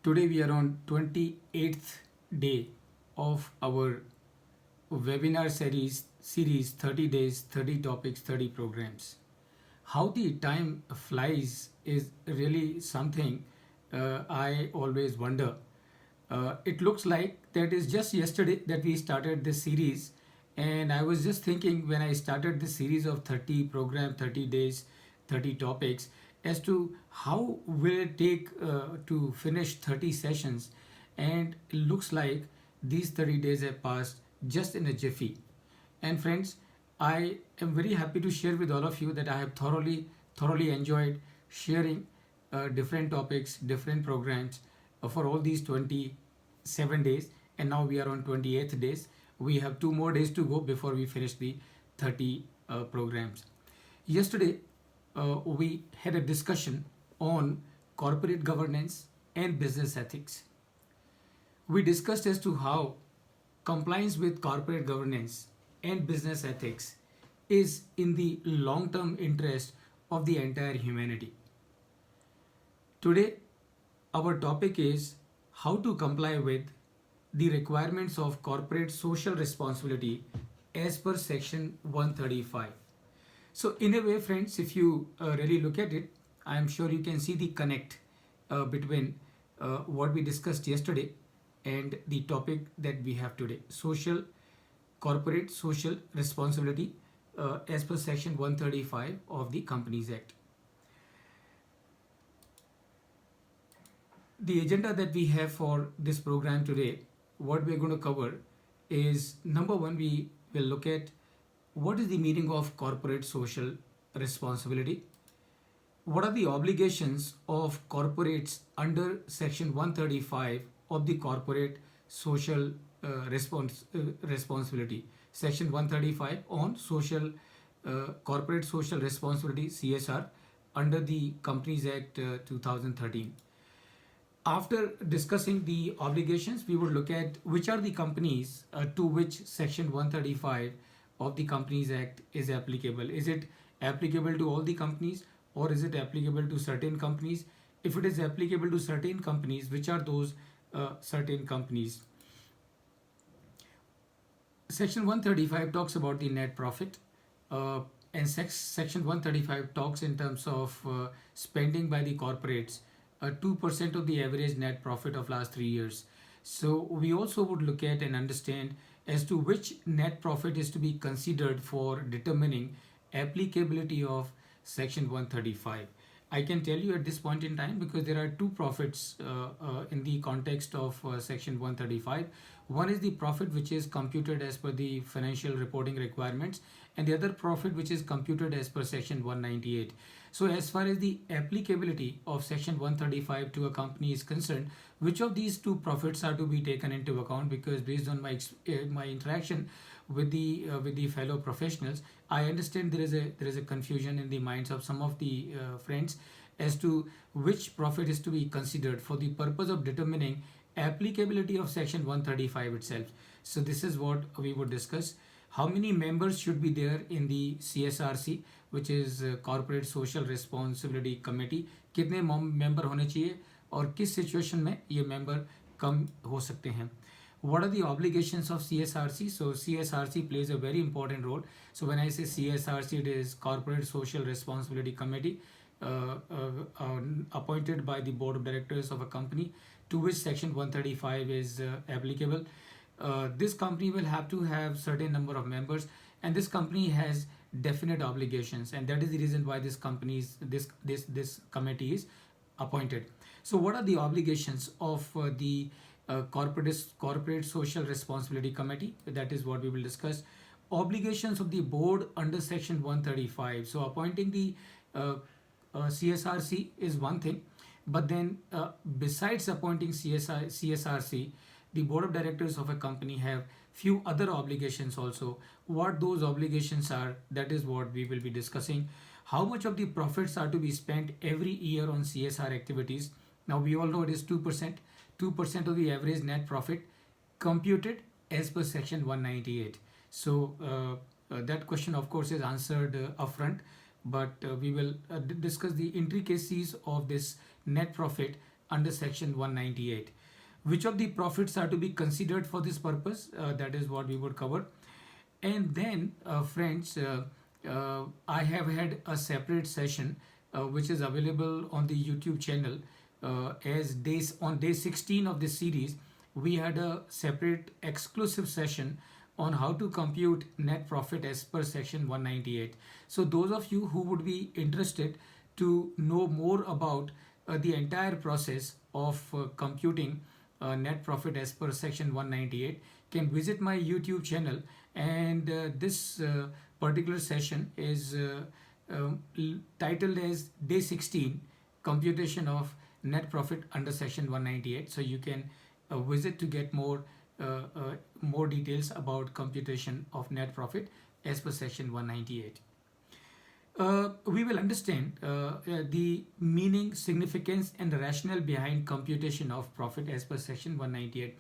Today we are on 28th day of our webinar series 30 days, 30 topics, 30 programs. How the time flies is really something I always wonder. It looks like that is just yesterday that we started this series, and I was just thinking when I started this series of 30 program, 30 days, 30 topics, as to how will it take to finish 30 sessions, and it looks like these 30 days have passed just in a jiffy. And friends, I am very happy to share with all of you that I have thoroughly enjoyed sharing different topics, different programs for all these 27 days. And now we are on 28th days. We have 2 more days to go before we finish the 30 programs. Yesterday, we had a discussion on corporate governance and business ethics. We discussed as to how compliance with corporate governance and business ethics is in the long term interest of the entire humanity. Today, our topic is how to comply with the requirements of corporate social responsibility as per section 135. So, in a way, friends, if you really look at it, I am sure you can see the connect between what we discussed yesterday and the topic that we have today: corporate social responsibility as per section 135 of the Companies Act. The agenda that we have for this program today, what we're going to cover is: number one, we will look at what is the meaning of corporate social responsibility, what are the obligations of corporates under section 135 of the corporate social responsibility, section 135 on corporate social responsibility, CSR, under the Companies Act 2013. After discussing the obligations, we would look at which are the companies to which section 135 of the Companies Act is applicable. Is it applicable to all the companies, or is it applicable to certain companies? If it is applicable to certain companies, which are those certain companies? Section 135 talks about the net profit, and section 135 talks in terms of spending by the corporates 2% of the average net profit of last 3 years. So we also would look at and understand as to which net profit is to be considered for determining applicability of section 135. I can tell you at this point in time, because there are two profits in the context of section 135. One is the profit which is computed as per the financial reporting requirements, and the other profit which is computed as per section 198. So as far as the applicability of section 135 to a company is concerned, which of these two profits are to be taken into account? Because based on my interaction with the fellow professionals, I understand there is a confusion in the minds of some of the friends as to which profit is to be considered for the purpose of determining applicability of section 135 itself. So this is what we would discuss. How many members should be there in the CSRC, which is Corporate Social Responsibility Committee? कितने member होने चाहिए और किस situation में ये member कम हो सकते हैं? What are the obligations of CSRC? So CSRC plays a very important role. So when I say CSRC, it is Corporate Social Responsibility Committee, appointed by the board of directors of a company to which section 135 is applicable. This company will have to have certain number of members, and this company has definite obligations, and that is the reason why this committee is appointed. So what are the obligations of the corporate social responsibility committee? That is what we will discuss. Obligations of the board under section 135. So appointing the CSRC is one thing, but then besides appointing CSRC, the board of directors of a company have few other obligations also. What those obligations are, that is what we will be discussing. How much of the profits are to be spent every year on CSR activities? Now we all know it is 2%. 2% of the average net profit computed as per section 198. So that question of course is answered upfront, but we will discuss the intricacies of this net profit under section 198. Which of the profits are to be considered for this purpose? That is what we would cover. And then, friends, I have had a separate session which is available on the YouTube channel. As days on day 16 of this series, we had a separate exclusive session on how to compute net profit as per section 198. So those of you who would be interested to know more about the entire process of computing net profit as per section 198 can visit my YouTube channel, and this particular session is titled as day 16 computation of net profit under section 198. So you can visit to get more details about computation of net profit as per section 198. We will understand the meaning, significance and rationale behind computation of profit as per section 198.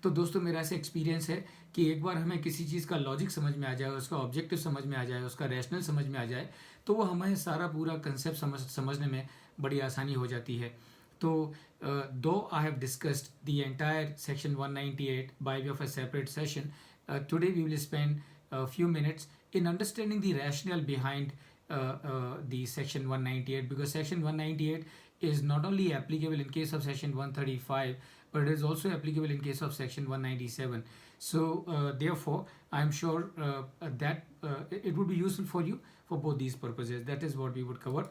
तो दोस्तों मेरा ऐसा experience है कि एक बार हमें किसी चीज़ का लॉजिक समझ में आ जाए, उसका ऑब्जेक्टिव समझ में आ जाए, उसका रैशनल समझ में आ जाए, तो वो हमें सारा पूरा कंसेप्ट समझने में बड़ी आसानी हो जाती है. तो दो I have discussed the entire section 198 by way of a separate session, today we will spend a few minutes in understanding the rationale behind the section 198, because section 198 is not only applicable in case of section 135, but it is also applicable in case of section 197. So therefore I am sure that it would be useful for you for both these purposes. That is what we would cover.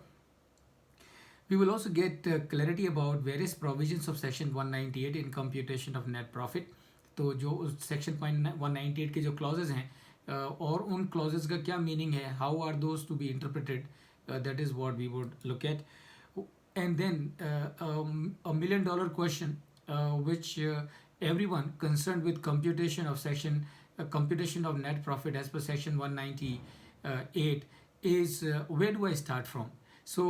We will also get clarity about various provisions of section 198 in computation of net profit. तो जो section 198 के जो clauses हैं और उन clauses का क्या meaning है, how are those to be interpreted, that is what we would look at. And then a million dollar question which everyone concerned with computation of computation of net profit as per section 198 is where do I start from? So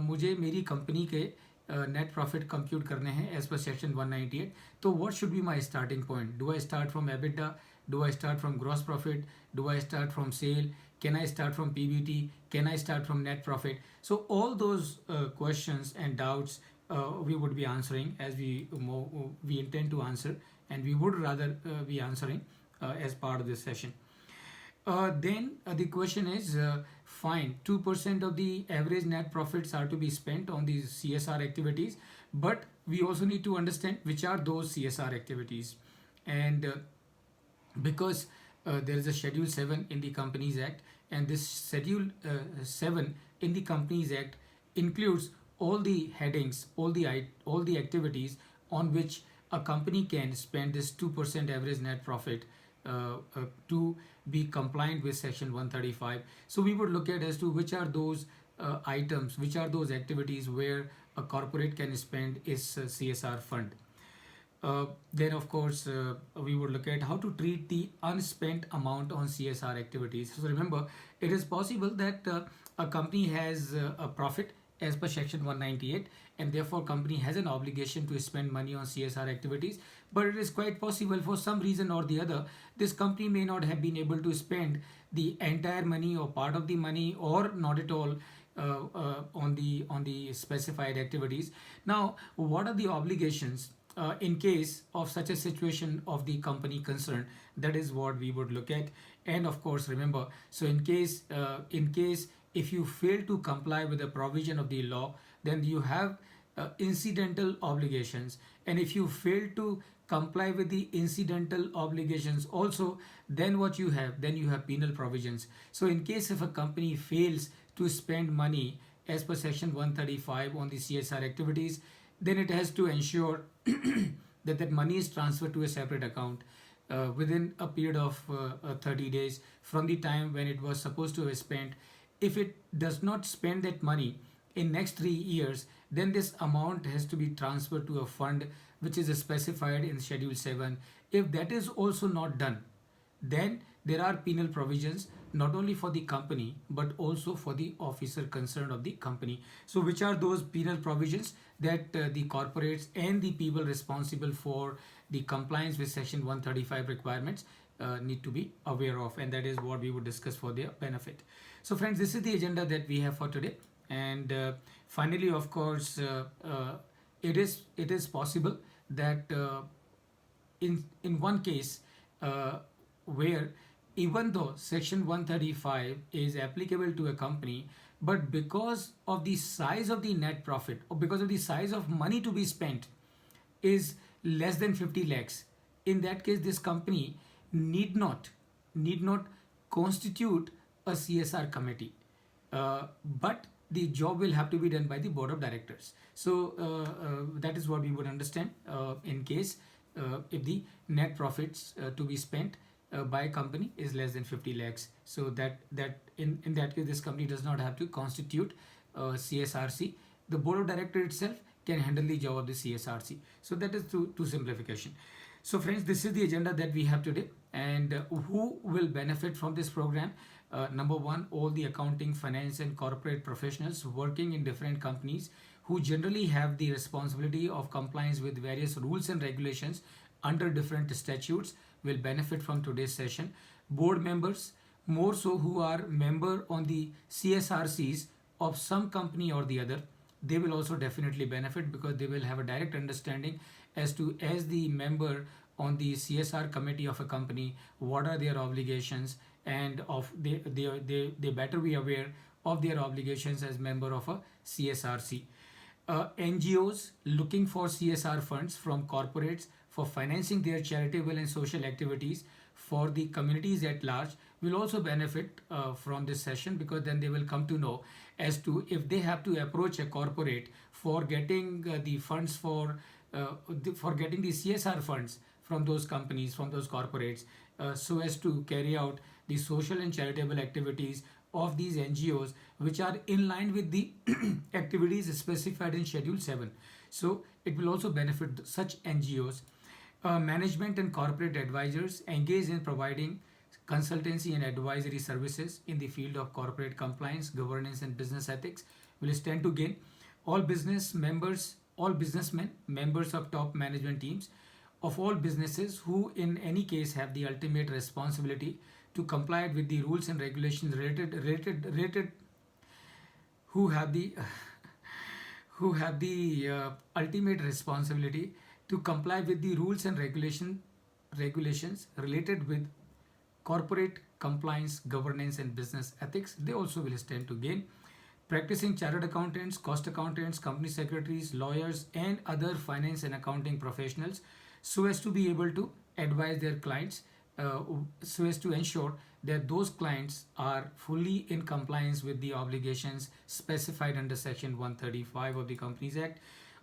मुझे मेरी company के net profit compute करने हैं as per section 198. तो what should be my starting point? Do I start from EBITDA? Do I start from gross profit? Do I start from sale? Can I start from PBT? Can I start from net profit? So all those questions and doubts we would be answering as we intend to answer, and we would rather be answering as part of this session. Then the question is, fine, 2% of the average net profits are to be spent on these CSR activities, but we also need to understand which are those CSR activities. And because there is a Schedule 7 in the Companies Act, and this Schedule 7 in the Companies Act includes all the headings, all the activities on which a company can spend this 2% average net profit to be compliant with section 135. So we would look at as to which are those items, which are those activities where a corporate can spend its CSR fund. Then of course we would look at how to treat the unspent amount on CSR activities. So remember, it is possible that a company has a profit as per section 198, and therefore company has an obligation to spend money on CSR activities, but it is quite possible for some reason or the other this company may not have been able to spend the entire money or part of the money or not at all on the specified activities. Now what are the obligations in case of such a situation of the company concerned? That is what we would look at. And of course remember, so in case if you fail to comply with the provision of the law, then you have incidental obligations, and if you fail to comply with the incidental obligations also, then what you have, then you have penal provisions. So in case if a company fails to spend money as per section 135 on the CSR activities, then it has to ensure that that money is transferred to a separate account within a period of 30 days from the time when it was supposed to have spent. If it does not spend that money in next 3 years, then this amount has to be transferred to a fund which is specified in Schedule 7. If that is also not done, then there are penal provisions not only for the company but also for the officer concerned of the company. So which are those penal provisions that the corporates and the people responsible for the compliance with section 135 requirements need to be aware of, and that is what we would discuss for their benefit. So friends, this is the agenda that we have for today. And finally, of course, it is possible that in one case where even though section 135 is applicable to a company, but because of the size of the net profit or because of the size of money to be spent is less than 50 lakhs, in that case this company need not need not constitute a CSR committee, but the job will have to be done by the board of directors. So that is what we would understand in case if the net profits to be spent by a company is less than 50 lakhs. So that in that case this company does not have to constitute CSRC. The board of directors itself can handle the job of the CSRC. So that is to simplification. So friends, this is the agenda that we have today, and who will benefit from this program? Number one, all the accounting, finance and corporate professionals working in different companies who generally have the responsibility of compliance with various rules and regulations under different statutes will benefit from today's session. Board members, more so who are member on the CSRCs of some company or the other, they will also definitely benefit because they will have a direct understanding as the member on the CSR committee of a company, what are their obligations, and they better be aware of their obligations as member of a CSRC. NGOs looking for CSR funds from corporates for financing their charitable and social activities for the communities at large will also benefit from this session, because then they will come to know as to if they have to approach a corporate for getting the funds for getting the CSR funds from those companies, from those corporates, so as to carry out the social and charitable activities of these NGOs, which are in line with the activities specified in Schedule 7. So it will also benefit such NGOs. Management and corporate advisors engaged in providing consultancy and advisory services in the field of corporate compliance, governance and business ethics will stand to gain. All businessmen, members of top management teams of all businesses who in any case have the ultimate responsibility to comply with the rules and regulations related who have the ultimate responsibility to comply with the rules and regulations related with corporate compliance, governance and business ethics, they also will stand to gain. Practicing chartered accountants, cost accountants, company secretaries, lawyers and other finance and accounting professionals, so as to be able to advise their clients, so as to ensure that those clients are fully in compliance with the obligations specified under section 135 of the Companies Act.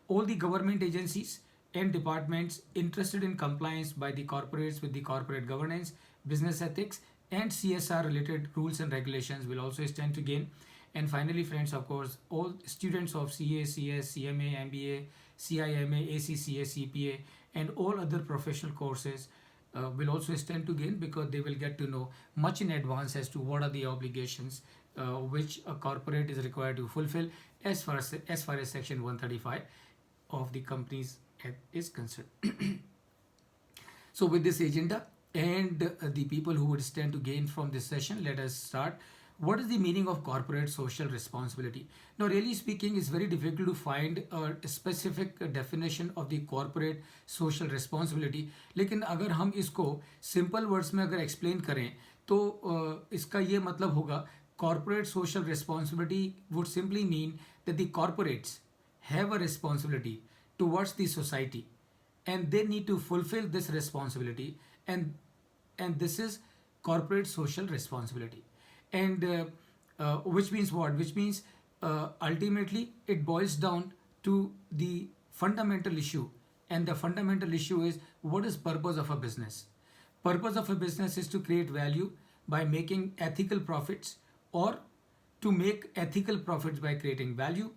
All the government agencies and departments interested in compliance by the corporates with the corporate governance, business ethics and CSR related rules and regulations will also stand to gain. And finally friends, of course, all students of CA, CS, CMA, MBA, CIMA, ACCA, CPA and all other professional courses will also stand to gain, because they will get to know much in advance as to what are the obligations which a corporate is required to fulfill as far as section 135 of the Companies Act is concerned. So with this agenda and the people who would stand to gain from this session, let us start. What is the meaning of corporate social responsibility? Now, really speaking, it's very difficult to find a specific definition of the corporate social responsibility. लेकिन अगर हम इसको simple words में अगर explain करें तो इसका ये मतलब होगा, corporate social responsibility would simply mean that the corporates have a responsibility towards the society and they need to fulfill this responsibility, and this is corporate social responsibility. And which means what? Which means ultimately it boils down to the fundamental issue, and the fundamental issue is, what is purpose of a business? Purpose of a business is to create value by making ethical profits, or to make ethical profits by creating value.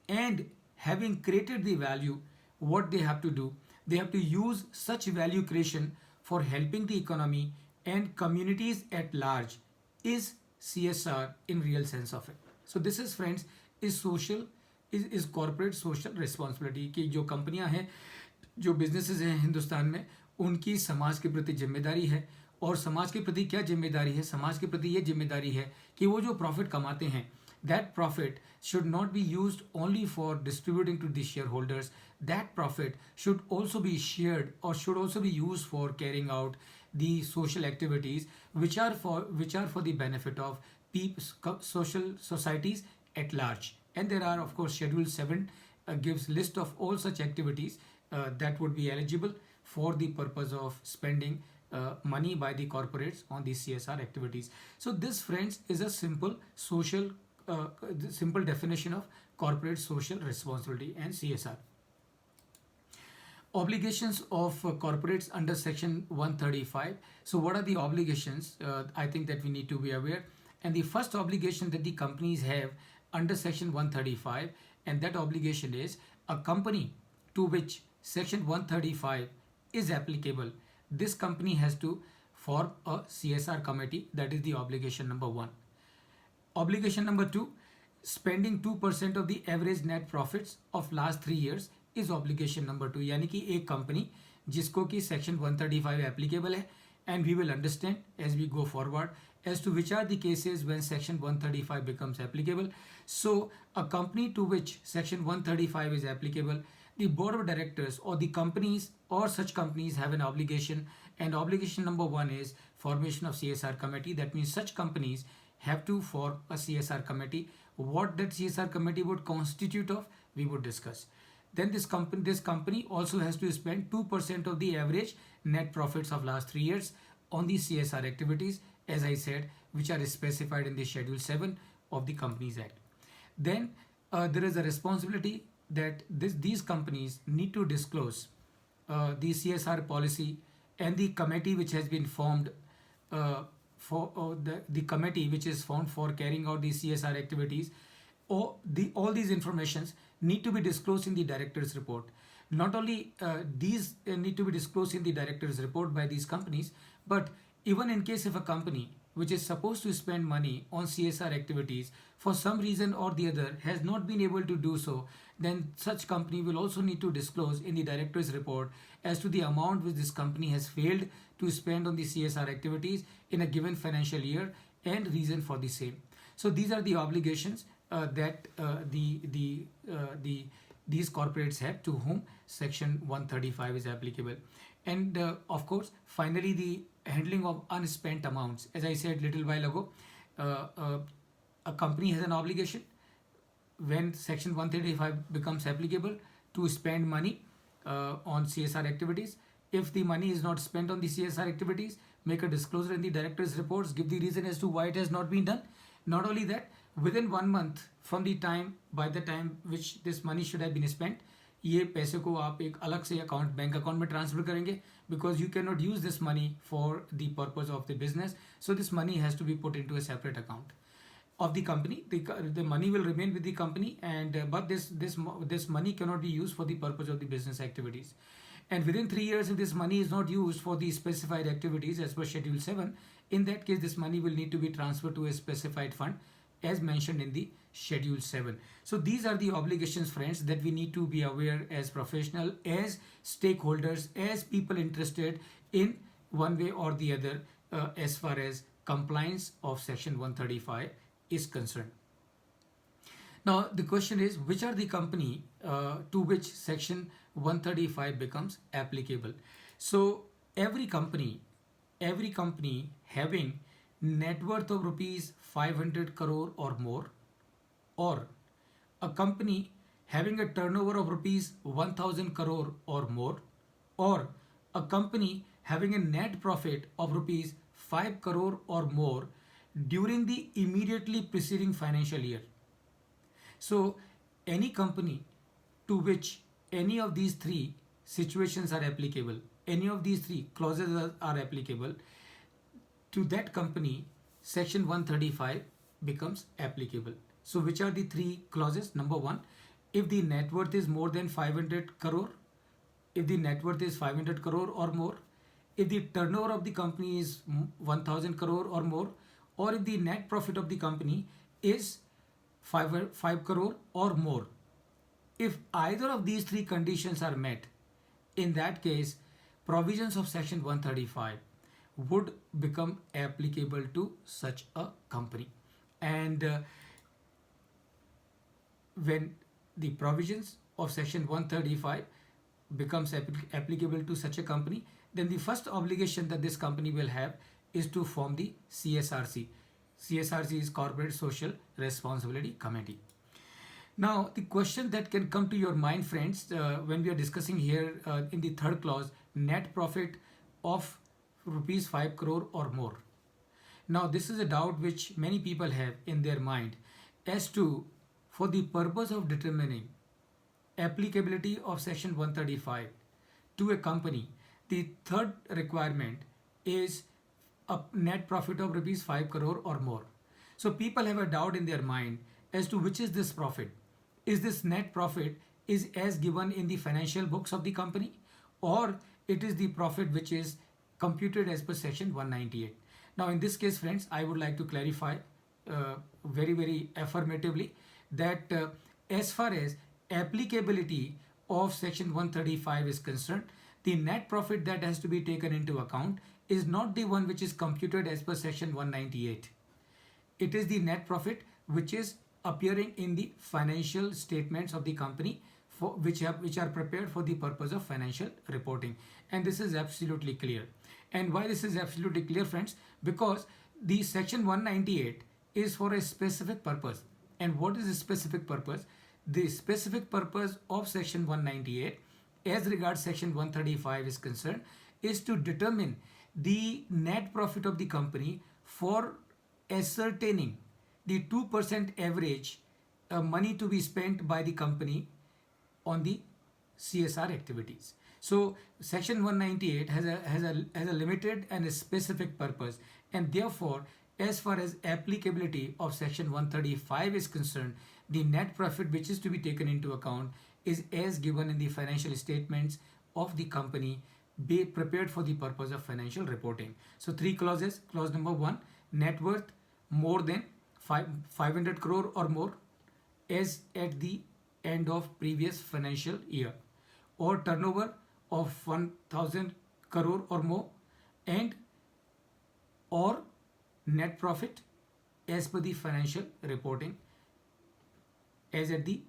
And having created the value, what they have to do, they have to use such value creation for helping the economy and communities at large, is CSR in real sense of it. So this is friends, is corporate social responsibility कि जो कंपनियां हैं, जो businesses हैं हिंदुस्तान में, उनकी समाज के प्रति जिम्मेदारी है. और समाज के प्रति क्या जिम्मेदारी है? समाज के प्रति ये जिम्मेदारी है कि वो जो प्रॉफिट कमाते हैं that profit should not be used only for distributing to the shareholders. That profit should also be shared or should also be used for carrying out the social activities which are for the benefit of people, social societies at large. And there are, of course, Schedule 7 gives list of all such activities that would be eligible for the purpose of spending money by the corporates on these CSR activities. So this, friends, is a simple definition of corporate social responsibility and CSR. Obligations of corporates under Section 135. So what are the obligations? I think that we need to be aware. And the first obligation that the companies have under Section 135, and that obligation is a company to which Section 135 is applicable. This company has to form a CSR committee. That is the obligation number 1. Obligation number 2, spending 2% of the average net profits of last 3 years is obligation number 2. यानी कि एक company जिसको कि section 135 applicable है, and we will understand as we go forward as to which are the cases when section 135 becomes applicable. So a company to which section 135 is applicable, the board of directors or the companies or such companies have an obligation, and obligation number 1 is formation of CSR committee. That means such companies have to form a CSR committee. What that CSR committee would constitute of, we would discuss. Then this company also has to spend 2% of the average net profits of last 3 years on the CSR activities, as I said, which are specified in the Schedule 7 of the Companies Act. Then there is a responsibility that these companies need to disclose the CSR policy, and the committee which has been formed for the committee which is formed for carrying out the CSR activities, or all these informations need to be disclosed in the director's report. Not only these need to be disclosed in the director's report by these companies, but even in case of a company which is supposed to spend money on CSR activities for some reason or the other has not been able to do so, then such company will also need to disclose in the director's report as to the amount which this company has failed to spend on the CSR activities in a given financial year and reason for the same. So these are the obligations that these corporates have to whom section 135 is applicable. And of course, finally, the handling of unspent amounts. As I said little while ago, a company has an obligation when section 135 becomes applicable to spend money on CSR activities. If the money is not spent on the CSR activities, make a disclosure in the director's reports, give the reason as to why it has not been done. Not only that, within 1 month from the time, by the time which this money should have been spent, ये पैसे को आप एक अलग से account, bank account में transfer करेंगे, because you cannot use this money for the purpose of the business. So this money has to be put into a separate account of the company. The money will remain with the company, and but this money cannot be used for the purpose of the business activities. And within 3 years, if this money is not used for the specified activities as per Schedule 7, in that case, this money will need to be transferred to a specified fund as mentioned in the Schedule 7. So these are the obligations, friends, that we need to be aware as professional, as stakeholders, as people interested in one way or the other as far as compliance of Section 135 is concerned. Now the question is, which are the company to which Section 135 becomes applicable? So every company having net worth of rupees 500 crore or more, or a company having a turnover of rupees 1000 crore or more, or a company having a net profit of rupees 5 crore or more during the immediately preceding financial year. So any company to which any of these three situations are applicable, any of these three clauses are applicable, to that company Section 135 becomes applicable. So which are the three clauses? Number 1, if the net worth is more than 500 crore, if the net worth is 500 crore or more, if the turnover of the company is 1000 crore or more, or if the net profit of the company is 5 crore or more. If either of these three conditions are met, in that case, provisions of Section 135 would become applicable to such a company. And when the provisions of section 135 becomes applicable to such a company, then the first obligation that this company will have is to form the CSRC. CSRC is Corporate Social Responsibility Committee. Now, the question that can come to your mind, friends, when we are discussing here in the third clause, net profit of rupees 5 crore or more. Now, this is a doubt which many people have in their mind as to, for the purpose of determining applicability of section 135 to a company, the third requirement is a net profit of rupees 5 crore or more. So people have a doubt in their mind as to which is this profit. Is this net profit is as given in the financial books of the company, or it is the profit which is computed as per section 198. Now in this case, friends, I would like to clarify very affirmatively that as far as applicability of section 135 is concerned, the net profit that has to be taken into account is not the one which is computed as per section 198. It is the net profit which is appearing in the financial statements of the company, for which are prepared for the purpose of financial reporting. And this is absolutely clear. And why this is absolutely clear, friends? Because the section 198 is for a specific purpose. And what is the specific purpose? The specific purpose of section 198 as regards section 135 is concerned is to determine the net profit of the company for ascertaining the 2% average money to be spent by the company on the CSR activities. So section 198 has a limited and a specific purpose, and therefore as far as applicability of section 135 is concerned, the net profit which is to be taken into account is as given in the financial statements of the company, be prepared for the purpose of financial reporting. So three clauses. Clause number 1, net worth more than 500 crore or more as at the end of previous financial year, or turnover of 1000 crore or more, and or net profit as per the financial reporting as at the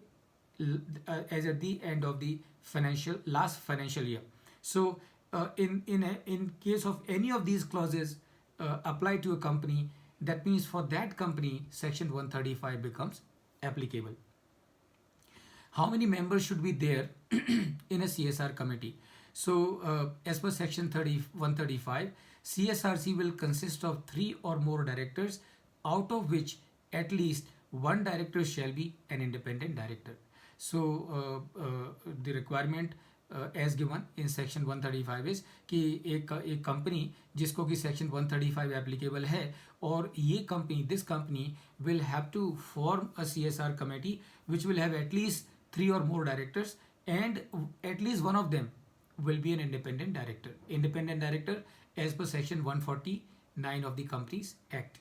end of the last financial year. So in case of any of these clauses apply to a company, that means for that company section 135 becomes applicable. How many members should be there in a CSR committee? So as per section 135, CSRC will consist of 3 or more directors, out of which at least one director shall be an independent director. So the requirement as given in section 135 is कि एक company जिसको कि section 135 applicable है, और ये company, this company will have to form a CSR committee which will have at least 3 or more directors, and at least one of them will be an independent director. Independent director as per section 149 of the Companies Act.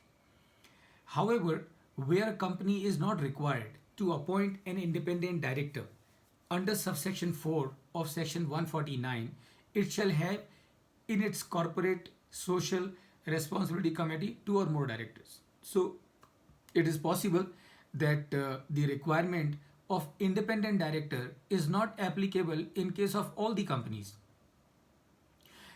However, where a company is not required to appoint an independent director, under subsection 4 of section 149, it shall have in its corporate social responsibility committee 2 or more directors. So it is possible that the requirement of independent director is not applicable in case of all the companies.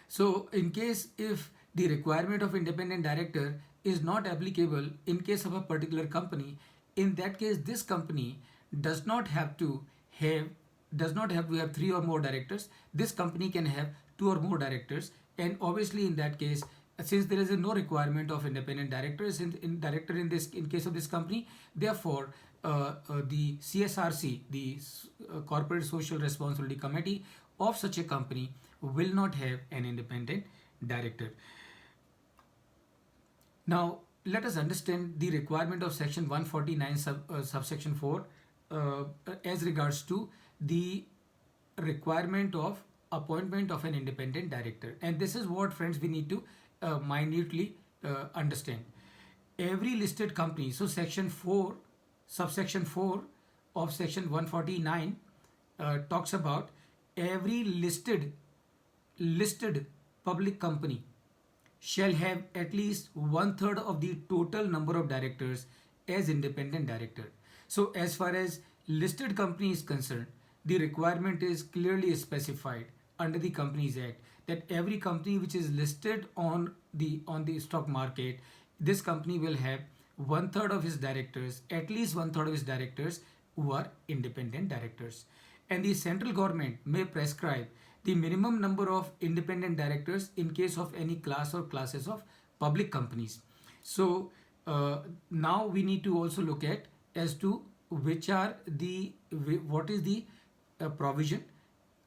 So in case if the requirement of independent director is not applicable in case of a particular company, in that case this company does not have to have 3 or more directors. This company can have 2 or more directors, and obviously in that case, since there is no requirement of independent directors in case of this company, therefore the CSRC, the Corporate Social Responsibility Committee of such a company, will not have an independent director. Now let us understand the requirement of section 149 subsection 4 as regards to the requirement of appointment of an independent director. And this is what, friends, we need to minutely understand. Every listed company, so section 4 subsection 4 of section 149 talks about every listed public company shall have at least 1/3 of the total number of directors as independent director. So as far as listed company is concerned, the requirement is clearly specified under the Companies Act that every company which is listed on the stock market, this company will have one third of his directors, at least one third of his directors who are independent directors. And the central government may prescribe the minimum number of independent directors in case of any class or classes of public companies. So now we need to also look at as to which are the what is the provision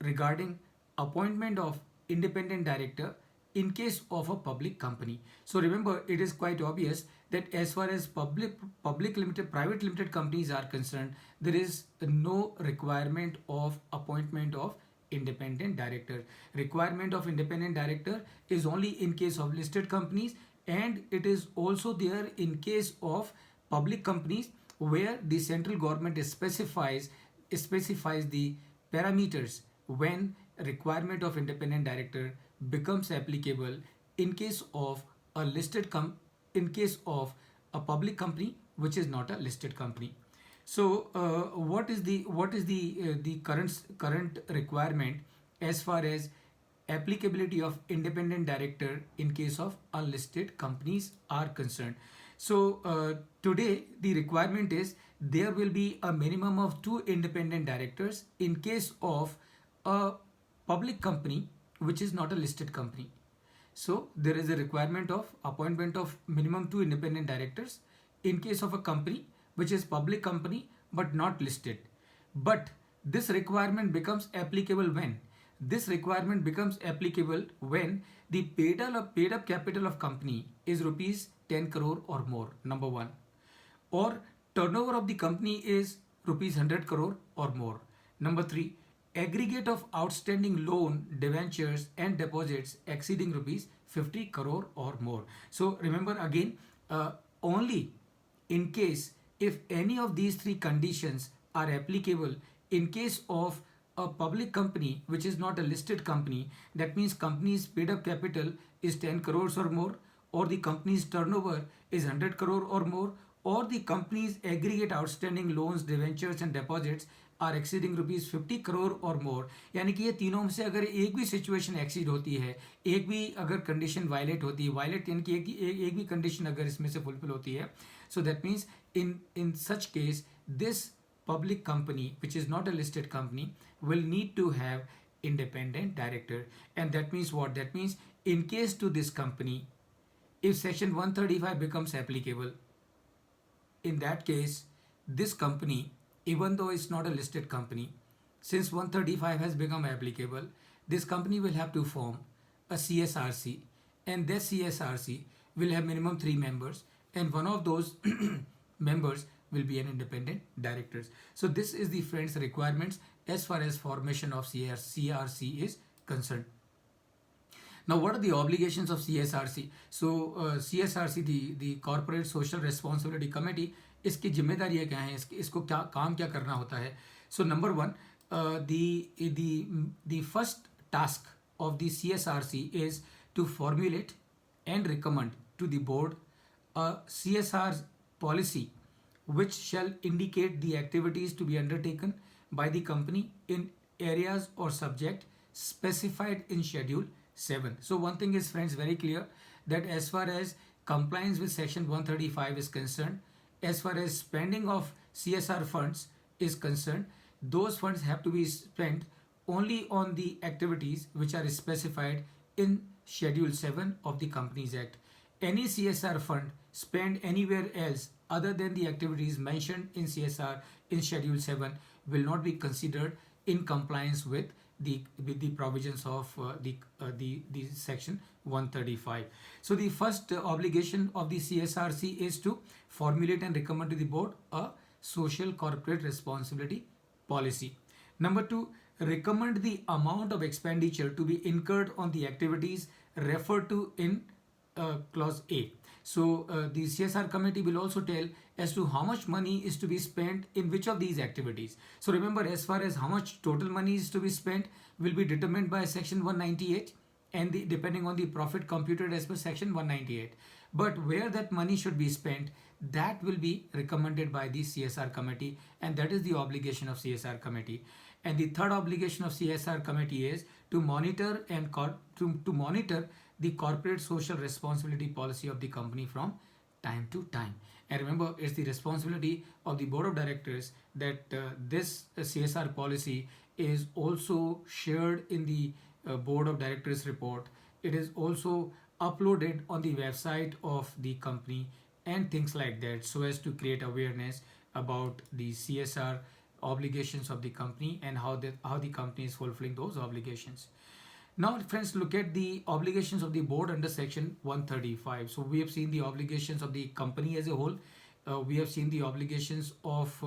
regarding appointment of independent director in case of a public company. So remember, it is quite obvious that as far as public limited private limited companies are concerned, there is no requirement of appointment of independent director. Requirement of independent director is only in case of listed companies, and it is also there in case of public companies where the central government specifies the parameters when requirement of independent director becomes applicable in case of a in case of a public company which is not a listed company. So what is the current requirement as far as applicability of independent director in case of unlisted companies are concerned? So today the requirement is there will be a minimum of 2 independent directors in case of a public company which is not a listed company. So there is a requirement of appointment of minimum 2 independent directors in case of a company which is public company but not listed. But this requirement becomes applicable when? This requirement becomes applicable when the paid up capital of company is rupees 10 crore or more, number one, or turnover of the company is rupees 100 crore or more. Number three, aggregate of outstanding loan, debentures and deposits exceeding rupees 50 crore or more. So remember again, only in case if any of these three conditions are applicable in case of a public company which is not a listed company, that means company's paid up capital is 10 crores or more, or the company's turnover is 100 crore or more, or the company's aggregate outstanding loans, debentures and deposits are exceeding rupees 50 crore और मोर, यानी कि ये तीनों में से अगर एक भी सिचुएशन एक्सीड होती है, एक भी अगर कंडीशन वायलेट होती है, वायलेट यानी कि एक भी कंडीशन अगर इसमें से फुलफिल होती है, so that means in such case this public company which is not a listed company will need to have independent director. And that means what? That means in case to this company, if section 135 becomes applicable, in that case this company, even though it's not a listed company, since 135 has become applicable, this company will have to form a CSRC, and that CSRC will have minimum 3 members, and one of those members will be an independent directors. So this is the friends requirements as far as formation of CRC is concerned. Now, what are the obligations of CSRC? So CSRC, the Corporate Social Responsibility Committee, इसकी जिम्मेदारियाँ क्या हैं, इसको क्या काम क्या करना होता है? So number one, the first task of the CSRC is to formulate and recommend to the board a CSR policy which shall indicate the activities to be undertaken by the company in areas or subject specified in Schedule 7. So one thing is, friends, very clear that as far as compliance with section 135 is concerned, as far as spending of CSR funds is concerned, those funds have to be spent only on the activities which are specified in Schedule 7 of the Companies Act. Any CSR fund spent anywhere else other than the activities mentioned in CSR in Schedule 7 will not be considered in compliance with the provisions of the section 135. So the first obligation of the CSRC is to formulate and recommend to the board a social corporate responsibility policy. Number two, recommend the amount of expenditure to be incurred on the activities referred to in clause A. So the CSR committee will also tell as to how much money is to be spent in which of these activities. So remember, as far as how much total money is to be spent will be determined by section 198 and depending on the profit computed as per section 198. But where that money should be spent, that will be recommended by the CSR committee, and that is the obligation of CSR committee. And the third obligation of CSR committee is to monitor to monitor the corporate social responsibility policy of the company from time to time. And remember, it's the responsibility of the board of directors that this CSR policy is also shared in the board of directors report. It is also uploaded on the website of the company and things like that, so as to create awareness about the CSR obligations of the company and how the company is fulfilling those obligations. Now, friends, look at the obligations of the board under section 135. So we have seen the obligations of the company as a whole. We have seen the obligations of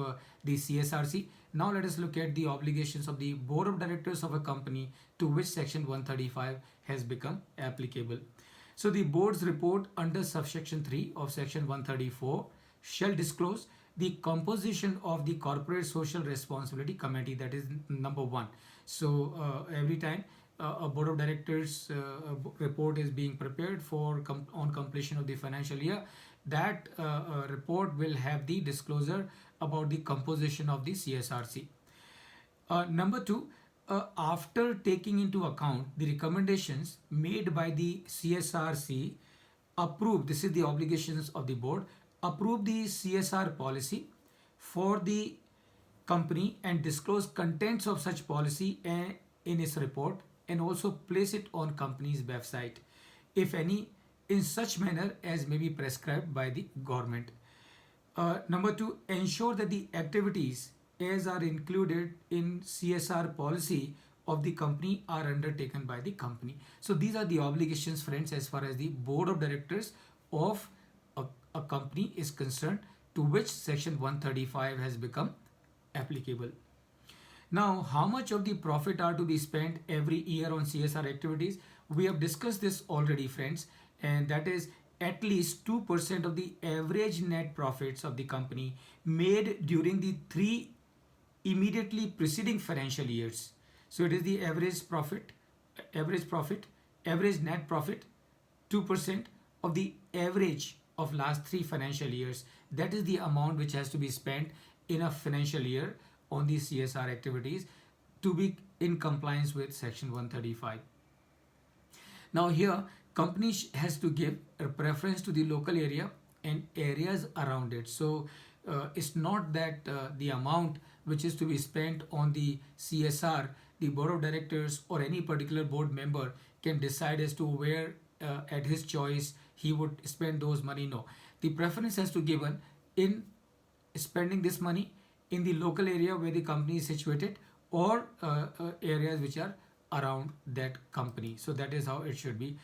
the CSRC. Now let us look at the obligations of the board of directors of a company to which section 135 has become applicable. So the board's report under subsection 3 of section 134 shall disclose the composition of the corporate social responsibility committee, that is number one. So every time a board of directors report is being prepared for on completion of the financial year, that report will have the disclosure about the composition of the CSRC. Number two, after taking into account the recommendations made by the CSRC, approve, this is the obligations of the board, approve the CSR policy for the company and disclose contents of such policy in its report, and also place it on company's website, if any, in such manner as may be prescribed by the government. Number two, ensure that the activities as are included in CSR policy of the company are undertaken by the company. So these are the obligations, friends, as far as the board of directors of a company is concerned, to which section 135 has become applicable. Now, how much of the profit are to be spent every year on CSR activities? We have discussed this already, friends, and that is at least 2% of the average net profits of the company made during the 3 immediately preceding financial years. So it is the average net profit, 2% of the average of last 3 financial years. That is the amount which has to be spent in a financial year on the CSR activities to be in compliance with section 135. Now here, company has to give a preference to the local area and areas around it. So it's not that the amount which is to be spent on the CSR, the board of directors or any particular board member can decide as to where at his choice he would spend those money. No, the preference has to be given in spending this money in the local area where the company is situated, or areas which are around that company. So that is how it should be.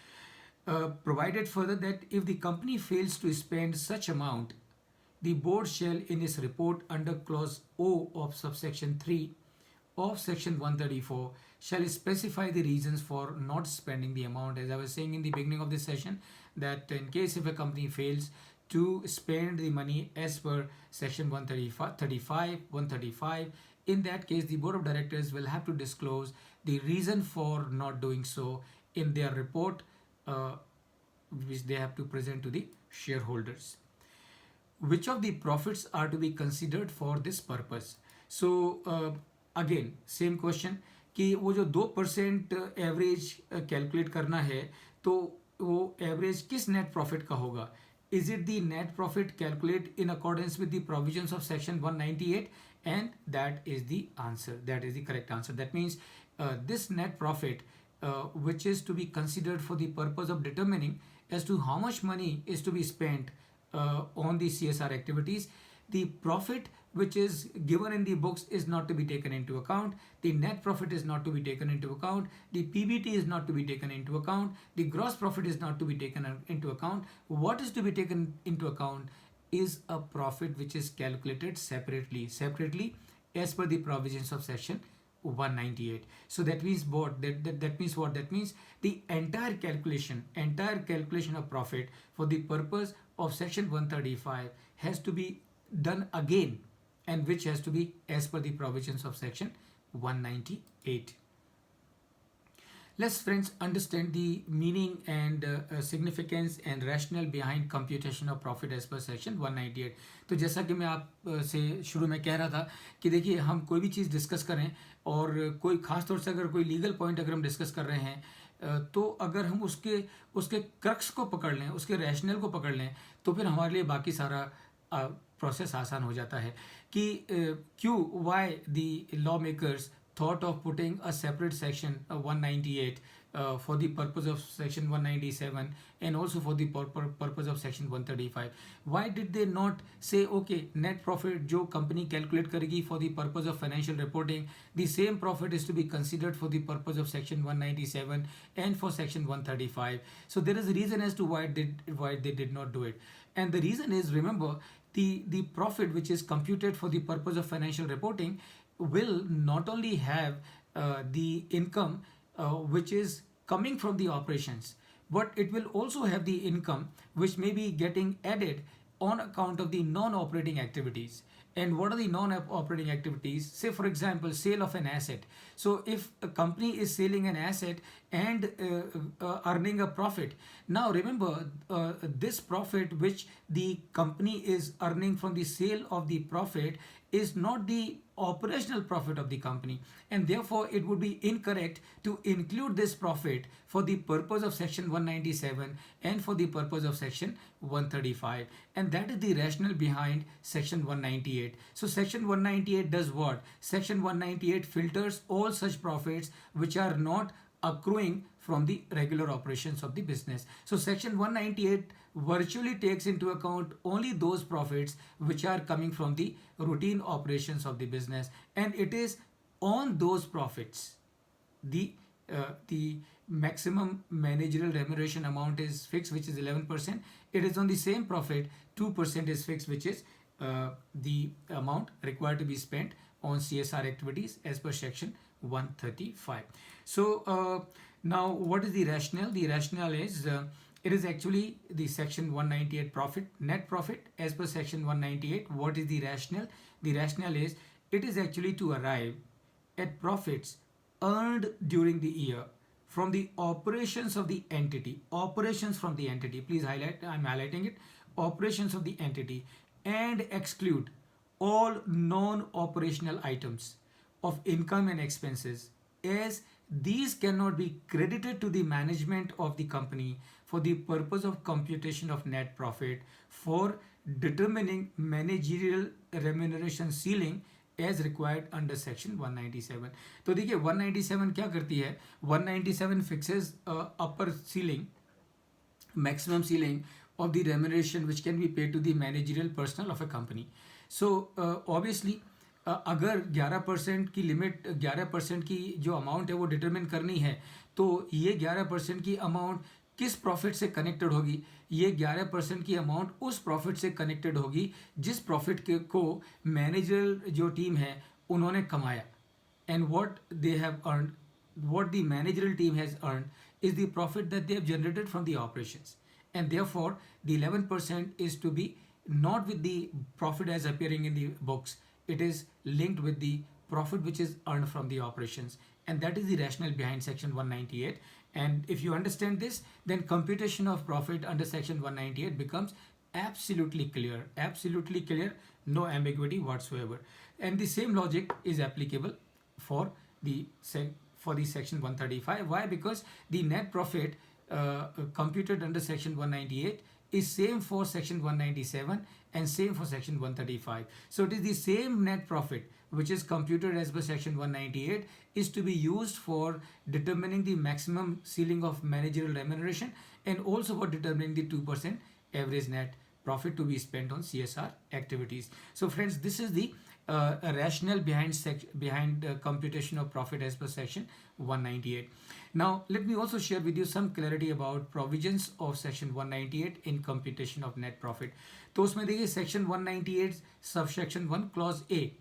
Provided further that if the company fails to spend such amount, the board shall in its report under clause O of subsection 3 of section 134 shall specify the reasons for not spending the amount. As I was saying in the beginning of this session, that in case if a company fails to spend the money as per section 135, in that case the board of directors will have to disclose the reason for not doing so in their report, which they have to present to the shareholders. Which of the profits are to be considered for this purpose? So again same question कि वो जो 2% average calculate करना है, तो वो average किस net profit का होगा? Is it the net profit calculate in accordance with the provisions of section 198? And that is the answer. That is the correct answer. That means this net profit, which is to be considered for the purpose of determining as to how much money is to be spent on the CSR activities, the profit which is given in the books is not to be taken into account. The net profit is not to be taken into account. The PBT is not to be taken into account. The gross profit is not to be taken into account. What is to be taken into account is a profit which is calculated separately as per the provisions of section 198. So that means what? That means what? That means the entire calculation of profit for the purpose of section 135 has to be done again, and which has to be as per the provisions of section 198. Let's friends understand the meaning and significance and rationale behind computation of profit as per section 198. तो जैसा कि मैं आप से शुरू में कह रहा था कि देखिए हम कोई भी चीज़ डिस्कस करें और कोई खास तौर से अगर कोई लीगल पॉइंट अगर हम डिस्कस कर रहे हैं तो अगर हम उसके उसके क्रक्स को पकड़ लें, उसके रैशनल को पकड़ लें, तो फिर हमारे लिए बाकी सारा प्रोसेस आसान हो जाता है कि क्यों why the law makers thought of putting a separate section 198 for the purpose of section 197 and also for the purpose of section 135. Why did they not say okay, net profit जो company calculate करेगी for the purpose of financial reporting, the same profit is to be considered for the purpose of section 197 and for section 135. So there is a reason as to why they did not do it, and the reason is, remember, the profit which is computed for the purpose of financial reporting will not only have the income which is coming from the operations, but it will also have the income which may be getting added on account of the non-operating activities. And what are the non-operating activities? Say for example, sale of an asset. So if a company is selling an asset and earning a profit, now remember this profit which the company is earning from the sale of the profit is not the operational profit of the company, and therefore it would be incorrect to include this profit for the purpose of section 197 and for the purpose of section 135, and that is the rationale behind section 198. So section 198 does what? Section 198 filters all such profits which are not accruing from the regular operations of the business. So section 198 virtually takes into account only those profits which are coming from the routine operations of the business, and it is on those profits the maximum managerial remuneration amount is fixed, which is 11%. It is on the same profit 2% is fixed, which is the amount required to be spent on CSR activities as per section 135. So now what is the rationale? The rationale is it is actually the section 198 profit, net profit as per section 198. What is the rationale? The rationale is it is actually to arrive at profits earned during the year from the operations of the entity. Operations from the entity, please highlight, I'm highlighting it, operations of the entity, and exclude all non-operational items of income and expenses, as these cannot be credited to the management of the company for the purpose of computation of net profit for determining managerial remuneration ceiling as required under section 197. तो देखिए 197 क्या करती है? 197 fixes upper ceiling, maximum ceiling of the remuneration which can be paid to the managerial personnel of a company. So obviously अगर 11% की limit, 11% की जो amount है वो डिटरमिन करनी है, तो ये 11% की अमाउंट किस प्रॉफिट से कनेक्टेड होगी? ये 11% की अमाउंट उस प्रॉफिट से कनेक्टेड होगी जिस प्रॉफिट को मैनेजर जो टीम है उन्होंने कमाया, and what they have earned, what the managerial team has earned is the profit that they have generated from the operations, and therefore the 11% is to be not with the profit as appearing in the books, it is linked with the profit which is earned from the operations, and that is the rationale behind section 198. And if you understand this, then computation of profit under section 198 becomes absolutely clear, no ambiguity whatsoever, and the same logic is applicable for the section 135. Why? Because the net profit computed under section 198 is same for section 197 and same for section 135. So it is the same net profit which is computed as per section 198 is to be used for determining the maximum ceiling of managerial remuneration and also for determining the 2% average net profit to be spent on CSR activities. So friends, this is the rationale behind computation of profit as per section 198. Now let me also share with you some clarity about provisions of section 198 in computation of net profit. तो उसमें देखिए section 198 subsection 1 clause A,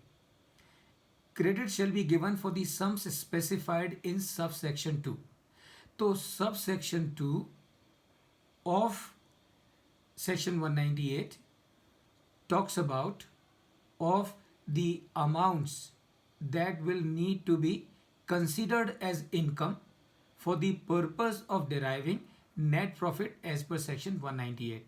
credit shall be given for the sums specified in subsection 2. तो subsection 2 of section 198 talks about of the amounts that will need to be considered as income for the purpose of deriving net profit as per section 198,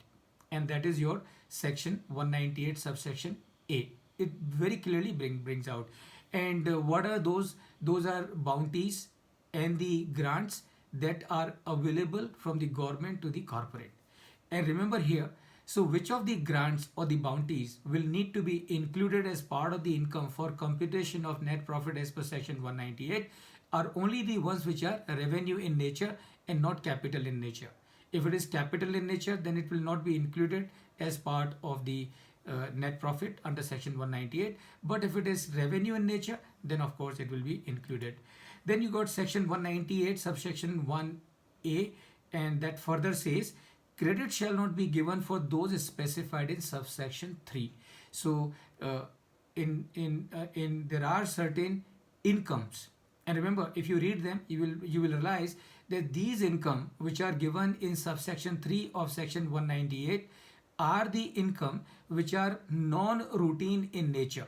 and that is your section 198 subsection A. It very clearly brings out. And what are those? Those are bounties and the grants that are available from the government to the corporate. And remember here, so which of the grants or the bounties will need to be included as part of the income for computation of net profit as per section 198 are only the ones which are revenue in nature and not capital in nature. If it is capital in nature, then it will not be included as part of the net profit under section 198. But if it is revenue in nature, then of course it will be included. Then you got section 198 subsection 1A, and that further says credit shall not be given for those specified in subsection 3. So there are certain incomes, and remember, if you read them, you will realize that these income which are given in subsection 3 of section 198 are the income which are non-routine in nature,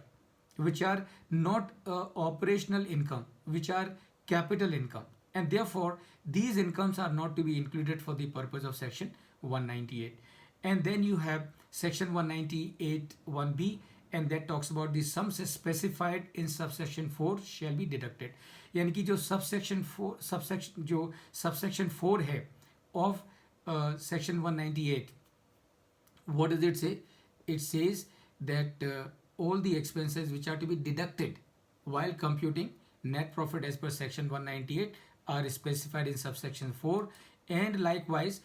which are not operational income, which are capital income, and therefore these incomes are not to be included for the purpose of section 198. And then you have section 198 1B, and that talks about the sums specified in subsection 4 shall be deducted. यानी कि जो subsection 4 है of section 198, what does it say? It says that all the expenses which are to be deducted while computing net profit as per section 198 are specified in subsection 4, and likewise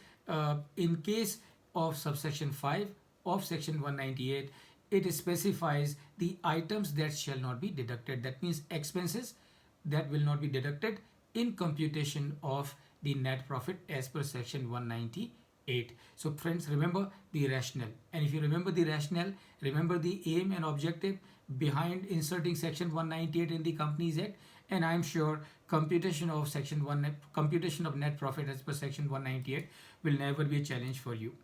in case of subsection 5 of section 198 it specifies the items that shall not be deducted. That means expenses that will not be deducted in computation of the net profit as per section 198. So friends, remember the rationale, and if you remember the rationale, remember the aim and objective behind inserting section 198 in the Companies Act, and I am sure computation of net profit as per section 198 will never be a challenge for you.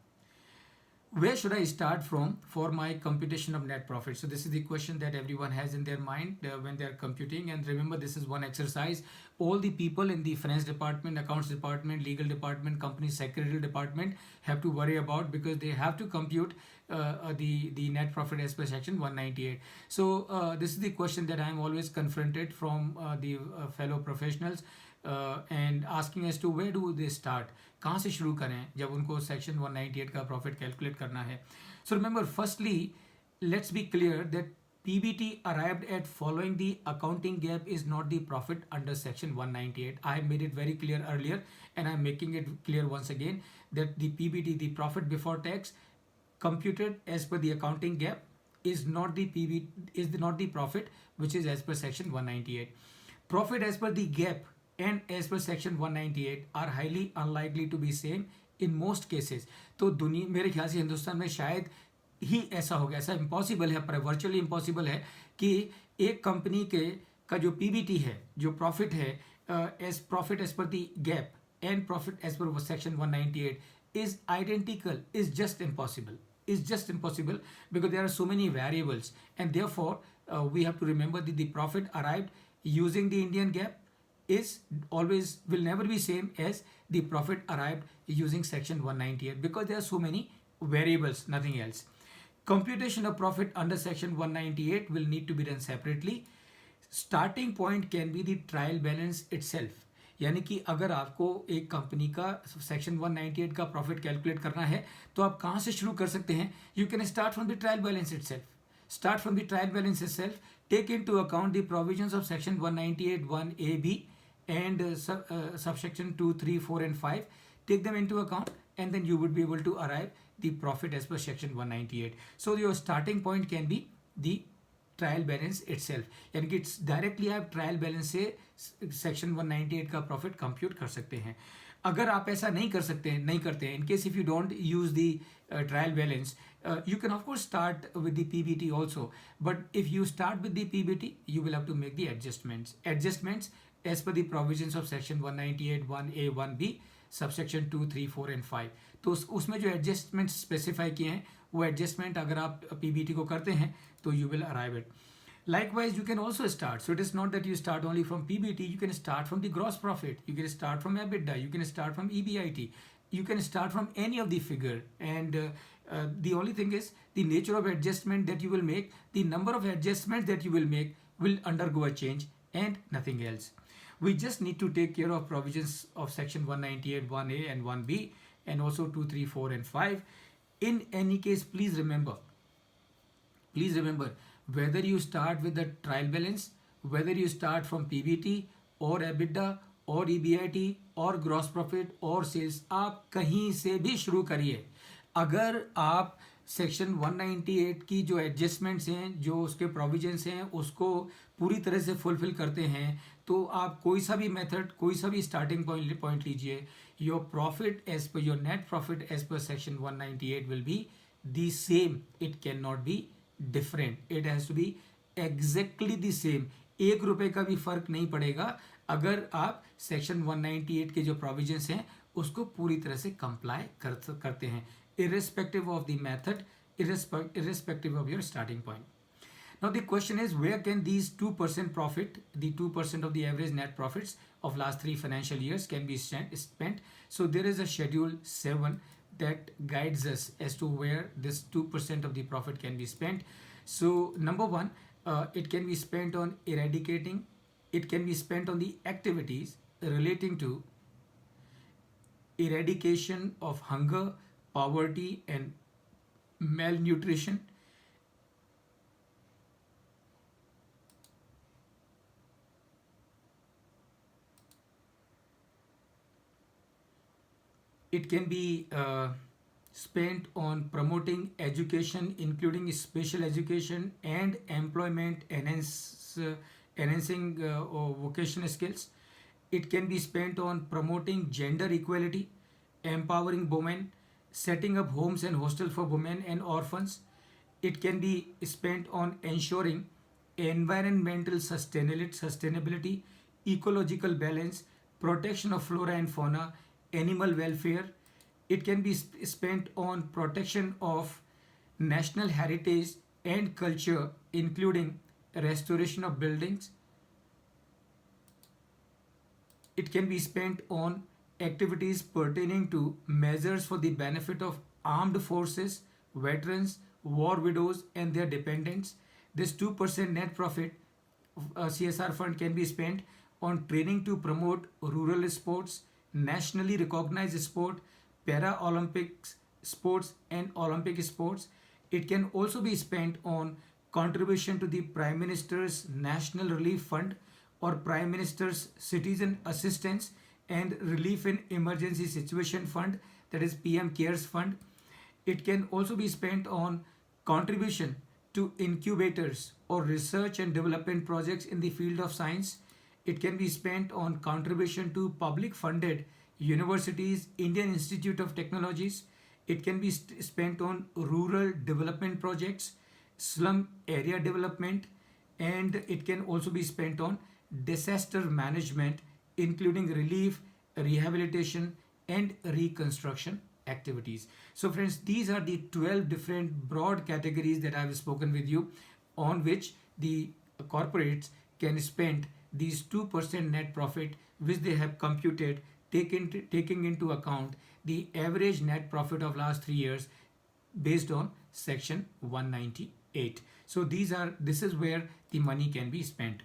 Where should I start from for my computation of net profit? So this is the question that everyone has in their mind when they are computing. And remember, this is one exercise all the people in the finance department, accounts department, legal department, company secretarial department have to worry about, because they have to compute the net profit as per section 198. So this is the question that I am always confronted from the fellow professionals and asking as to where do they start, कहाँ से शुरू करें जब उनको section 198 का profit calculate करना है. So remember, firstly let's be clear that PBT arrived at following the accounting gap is not the profit under section 198. I have made it very clear earlier, and I am making it clear once again that the PBT, the profit before tax, computed as per the accounting gap is not the not the profit which is as per section 198. Profit as per the gap and as per section 198 are highly unlikely to be same in most cases. तो दुनिया, मेरे ख्याल से हिंदुस्तान में शायद ही ऐसा हो गया, ऐसा इम्पॉसिबल है, पर वर्चुअली इम्पॉसिबल है कि एक कंपनी का जो PBT है, जो प्रॉफिट है profit as per the gap and profit as per section 198 is identical, is just impossible because there are so many variables, and therefore we have to remember that the profit arrived using the Indian gap will never be same as the profit arrived using section 198, because there are so many variables, nothing else. Computation of profit under section 198 will need to be done separately. Starting point can be the trial balance itself. यानी कि अगर आपको एक company का section 198 का profit calculate करना है तो आप कहाँ से शुरू कर सकते हैं? You can start from the trial balance itself. Start from the trial balance itself. Take into account the provisions of section 198 1AB and subsection 2, 3, 4 and 5. Take them into account, and then you would be able to arrive the profit as per section 198. So your starting point can be the trial balance itself, यानी कि directly आप trial balance से section 198 का profit compute कर सकते हैं. अगर आप ऐसा नहीं करते हैं, in case if you don't use the trial balance, you can of course start with the PBT also, but if you start with the PBT you will have to make the adjustments as per the provisions of section 198 1A 1B subsection 2, 3, 4 and 5. तो उसमें जो adjustment specify किए हैं वो adjustment अगर आप PBT को करते हैं तो you will arrive it. Likewise, you can also start. So it is not that you start only from PBT. You can start from the gross profit. You can start from EBITDA. You can start from EBIT. You can start from any of the figure. And the only thing is the nature of adjustment that you will make, the number of adjustments that you will make will undergo a change and nothing else. We just need to take care of provisions of section 198, 1A and 1B, and also 2, 3, 4 and 5. In any case, please remember, whether you start with the trial balance, whether you start from PBT or EBITDA और EBIT और gross profit और sales, आप कहीं से भी शुरू करिए. अगर आप सेक्शन 198 की जो एडजस्टमेंट्स हैं, जो उसके प्रोविजंस हैं, उसको पूरी तरह से फुलफिल करते हैं, तो आप कोई सा भी मेथड, कोई सा भी स्टार्टिंग पॉइंट लीजिए, your profit as per your net profit as per section 198 will be the same. It can not be different. It has to be exactly the same. 1 रुपए का भी फर्क नहीं पड़ेगा अगर आप सेक्शन 198 के जो प्रोविजंस हैं उसको पूरी तरह से कंप्लाई करते हैं, irrespective of the method, irrespective of your starting point. Now the question is, where can these 2% profit, the 2% of the average net profits of last 3 financial years can be spent? So there is a schedule 7 that guides us as to where this 2% of the profit can be spent. So number one, it can be spent on eradicating, it can be spent on the activities relating to eradication of hunger, poverty and malnutrition. It can be spent on promoting education, including special education and employment, enhancing vocational skills. It can be spent on promoting gender equality, empowering women, setting up homes and hostels for women and orphans. It can be spent on ensuring environmental sustainability, ecological balance, protection of flora and fauna, animal welfare. It can be spent on protection of national heritage and culture, including restoration of buildings. It can be spent on activities pertaining to measures for the benefit of armed forces, veterans, war widows, and their dependents. This 2% net profit CSR fund can be spent on training to promote rural sports, nationally recognized sport, Paralympics sports, and Olympic sports. It can also be spent on contribution to the Prime Minister's National Relief Fund or Prime Minister's Citizen Assistance and Relief in Emergency Situation Fund, that is PM CARES Fund. It can also be spent on contribution to incubators or research and development projects in the field of science. It can be spent on contribution to public funded universities, Indian Institute of Technologies. It can be spent on rural development projects, slum area development, and it can also be spent on disaster management, including relief, rehabilitation, and reconstruction activities. So friends, these are the 12 different broad categories that I have spoken with you, on which the corporates can spend these 2% net profit which they have computed, taking into account the average net profit of last 3 years based on section 198. So this is where the money can be spent.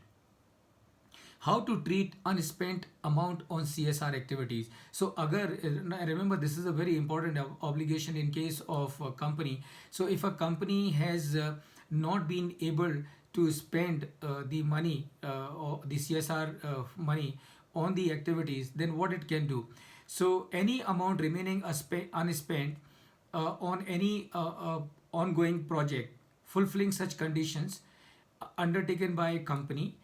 How to treat unspent amount on CSR activities. So agar, remember, this is a very important obligation in case of a company. So if a company has not been able to spend the money or the CSR money on the activities, then what it can do? So any amount remaining unspent on any ongoing project fulfilling such conditions undertaken by a company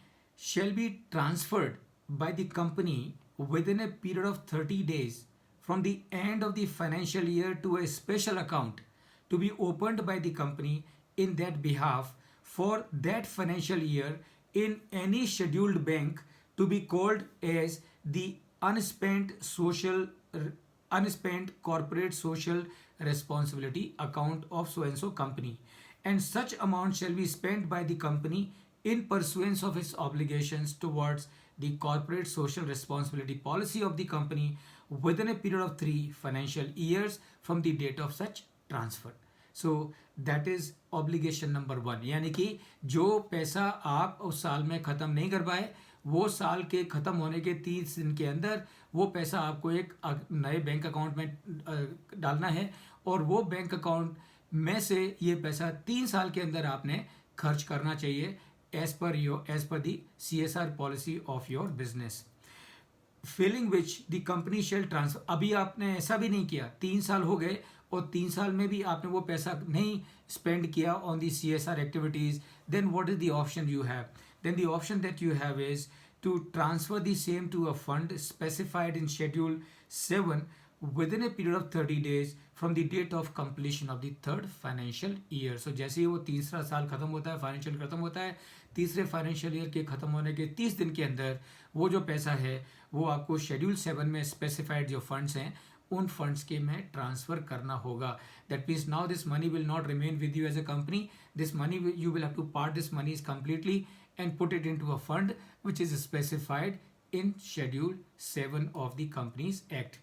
shall be transferred by the company within a period of 30 days from the end of the financial year to a special account to be opened by the company in that behalf for that financial year in any scheduled bank, to be called as the unspent corporate social responsibility account of so and so company, and such amount shall be spent by the company in pursuance of its obligations towards the corporate social responsibility policy of the company within a period of 3 financial years from the date of such transfer. So that is obligation number 1, यानी कि जो पैसा आप उस साल में ख़त्म नहीं कर पाए, वो साल के ख़त्म होने के 30 दिन के अंदर वो पैसा आपको एक नए बैंक अकाउंट में डालना है, और वो बैंक अकाउंट में से ये पैसा 3 साल के अंदर आपने खर्च करना चाहिए as per the CSR policy of your business, failing which the company shall transfer. अभी आपने ऐसा भी नहीं किया, 3 साल हो गए और 3 साल में भी आपने वो पैसा नहीं स्पेंड किया on the CSR activities, then what is the option you have? Then the option that you have is to transfer the same to a fund specified in Schedule 7 within a period of 30 days from the date of completion of the third financial year. So जैसे ही वो तीसरा साल खत्म होता है, financial खत्म होता है, तीसरे फाइनेंशियल ईयर के खत्म होने के 30 दिन के अंदर वो जो पैसा है वो आपको शेड्यूल 7 में स्पेसिफाइड जो फंड्स हैं उन फंड्स के में ट्रांसफर करना होगा. That means now this money will not remain with you as a company. This money you will have to part this money is completely and put it into a fund which is specified in Schedule 7 of the Companies Act.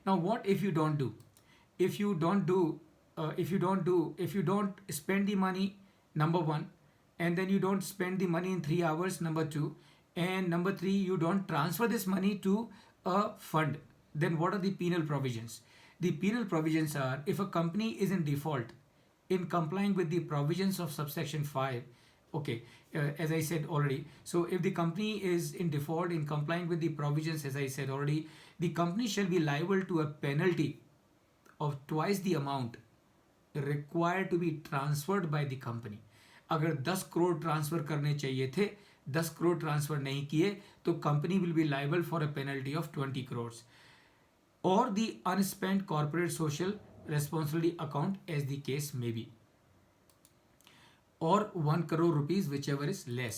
Now what if you don't do? If you don't spend the money, number 1, and then you don't spend the money in 3 hours, number 2, and number 3, you don't transfer this money to a fund, then what are the penal provisions? The penal provisions are, if a company is in default in complying with the provisions of subsection 5, okay, as I said already, so if the company is in default in complying with the provisions, as I said already, the company shall be liable to a penalty of twice the amount required to be transferred by the company. अगर 10 crore transfer करने चाहिए थे, 10 crore transfer नहीं किए, तो company will be liable for a penalty of 20 crore और the unspent corporate social responsibility account as the case may be, or 1 crore rupees, whichever is less.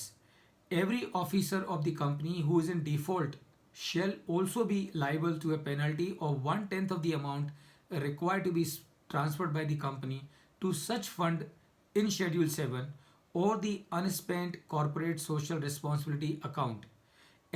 Every officer of the company who is in default shall also be liable to a penalty of 1/10 of the amount required to be transferred by the company to such fund in Schedule 7 or the unspent corporate social responsibility account,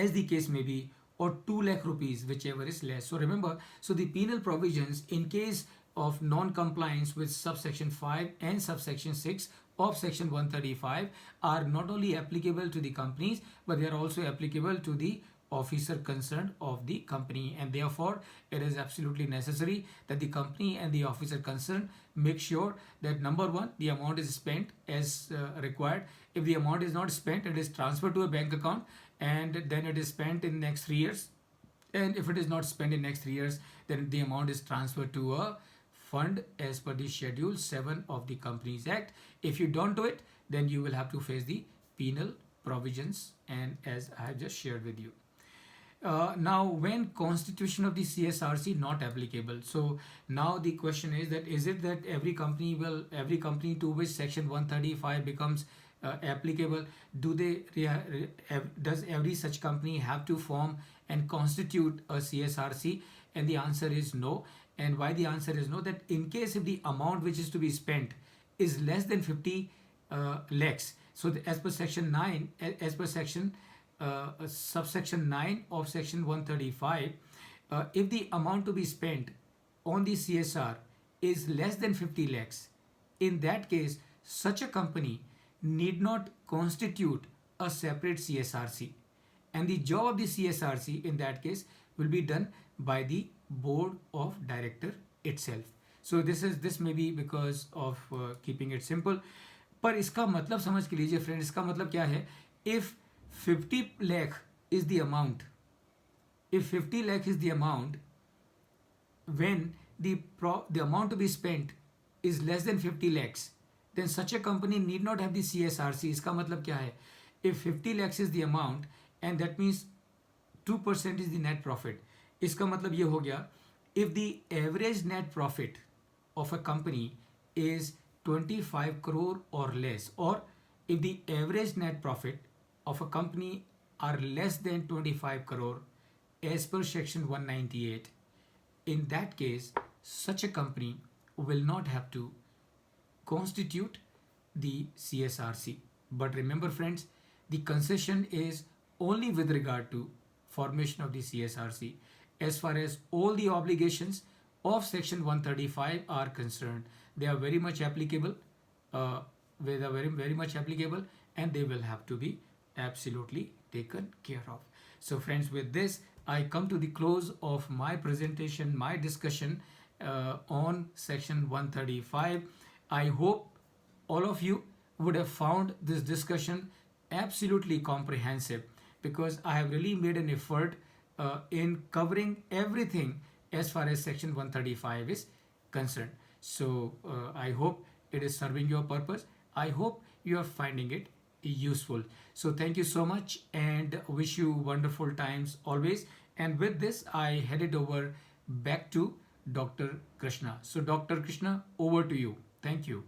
as the case may be, or 2 lakh rupees, whichever is less. So remember, so the penal provisions in case of non-compliance with subsection 5 and subsection 6 of section 135 are not only applicable to the companies, but they are also applicable to the officer concerned of the company, and therefore it is absolutely necessary that the company and the officer concerned make sure that number 1, the amount is spent as required. If the amount is not spent, it is transferred to a bank account and then it is spent in next 3 years, and if it is not spent in next 3 years, then the amount is transferred to a fund as per the Schedule 7 of the Companies Act. If you don't do it, then you will have to face the penal provisions, and as I have just shared with you. Now, when constitution of the CSRC not applicable, so now the question is that is it that every company to which section 135 becomes applicable, does every such company have to form and constitute a CSRC? And the answer is no. And why the answer is no? That in case if the amount which is to be spent is less than 50 lakhs, so as per section 9, as per section subsection 9 of section 135, if the amount to be spent on the CSR is less than 50 lakhs, in that case such a company need not constitute a separate CSRC, and the job of the CSRC in that case will be done by the board of director itself. So this may be because of keeping it simple. पर इसका मतलब समझ के लीजिए friend, इसका मतलब क्या है? If 50 lakh is the amount, if 50 lakh is the amount, when the amount to be spent is less than 50 lakhs, then such a company need not have the CSRC. इसका मतलब क्या है? If 50 lakhs is the amount and that means 2% is the net profit, इसका मतलब ये हो गया, if the average net profit of a company is 25 crore or less, or if the average net profit of a company are less than 25 crore as per section 198, in that case such a company will not have to constitute the CSRC. But remember friends, The concession is only with regard to formation of the CSRC. As far as all the obligations of Section 135 are concerned, they are very much applicable. They are very much applicable, and they will have to be absolutely taken care of. So, friends, with this, I come to the close of my presentation, my discussion on Section 135. I hope all of you would have found this discussion absolutely comprehensive, because I have really made an effort in covering everything as far as Section 135 is concerned. So I hope it is serving your purpose. I hope you are finding it useful. So thank you so much and wish you wonderful times always. And with this, I headed over back to Dr. Krishna. So, Dr. Krishna, over to you. Thank you.